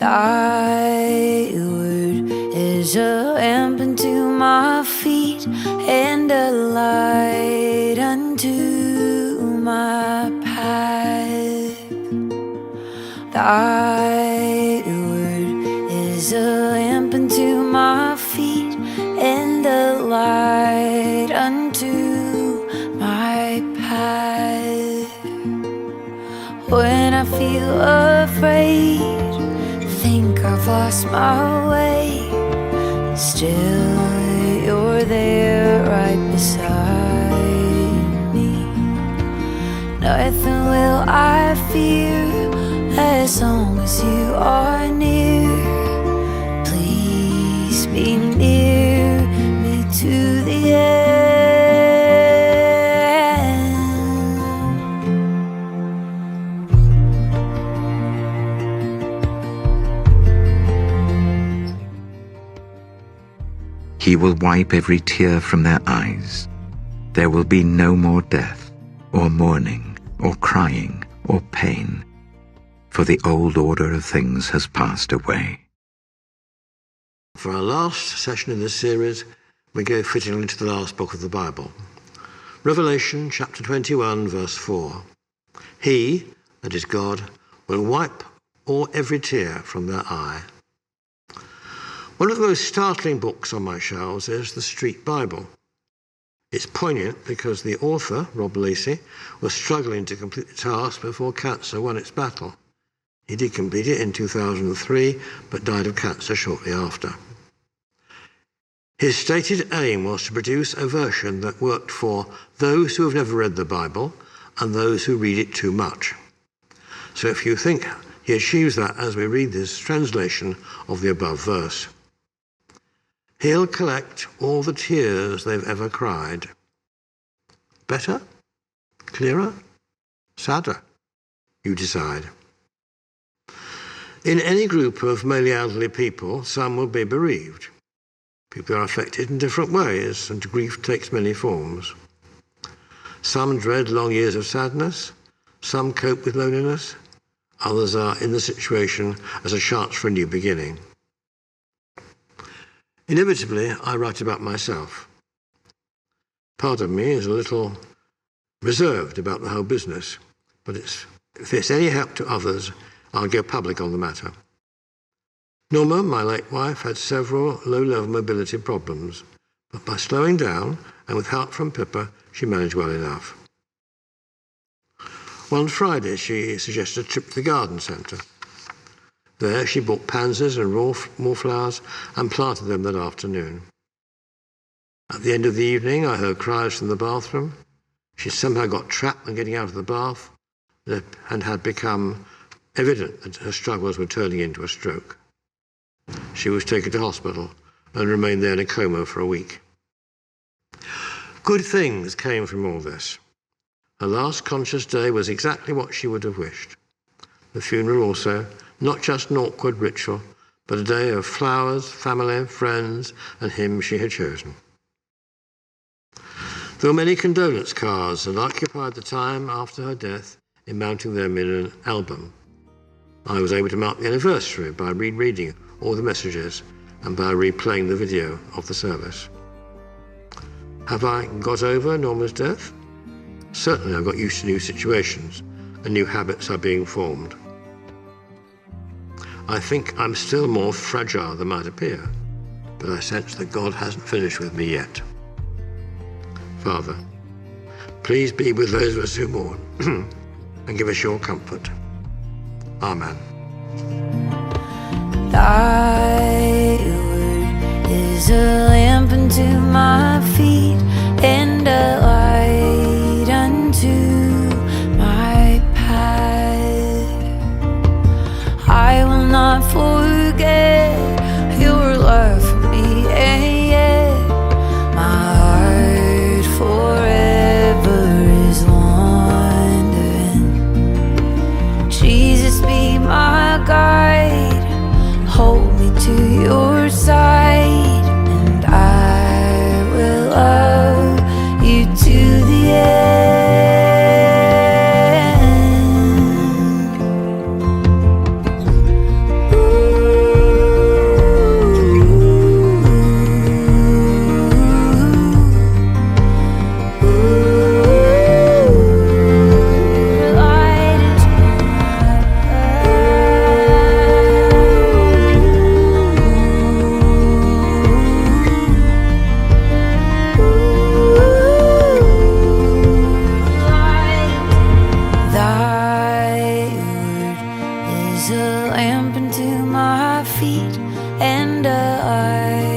Thy word is a lamp unto my feet and a light unto my path. Thy word is a lamp unto my feet and a light unto my path. When I feel afraid, think I've lost my way, still you're there right beside me. Nothing will I fear as long as you are near. Please be near me to the end. He will wipe every tear from their eyes. There will be no more death, or mourning, or crying, or pain, for the old order of things has passed away. For our last session in this series, we go fittingly to the last book of the Bible. Revelation chapter 21, verse 4. He, that is God, will wipe every tear from their eye. One of the most startling books on my shelves is The Street Bible. It's poignant because the author, Rob Lacey, was struggling to complete the task before cancer won its battle. He did complete it in 2003, but died of cancer shortly after. His stated aim was to produce a version that worked for those who have never read the Bible and those who read it too much. So if you think he achieves that as we read this translation of the above verse. He'll collect all the tears they've ever cried. Better? Clearer? Sadder? You decide. In any group of mainly elderly people, some will be bereaved. People are affected in different ways, and grief takes many forms. Some dread long years of sadness, some cope with loneliness, others are in the situation as a chance for a new beginning. Inevitably, I write about myself. Part of me is a little reserved about the whole business, but if it's any help to others, I'll go public on the matter. Norma, my late wife, had several low-level mobility problems, but by slowing down and with help from Pippa, she managed well enough. One Friday, she suggested a trip to the garden centre. There, she bought pansies and raw wallflowers and planted them that afternoon. At the end of the evening, I heard cries from the bathroom. She somehow got trapped when getting out of the bath and had become evident that her struggles were turning into a stroke. She was taken to hospital and remained there in a coma for a week. Good things came from all this. Her last conscious day was exactly what she would have wished. The funeral also, not just an awkward ritual, but a day of flowers, family, friends, and him she had chosen. There were many condolence cards, and I occupied the time after her death in mounting them in an album. I was able to mark the anniversary by rereading all the messages and by replaying the video of the service. Have I got over Norma's death? Certainly I've got used to new situations, and new habits are being formed. I think I'm still more fragile than might appear, but I sense that God hasn't finished with me yet. Father, please be with those of us who mourn and give us your comfort. Amen. Thy word is a lamp unto my feet and a light unto my path. I will not forget your love for me, and yet my heart forever is wandering. Jesus, be my guide, hold me to your side, and I will love you to the end. Ooh. lamp unto my feet and a light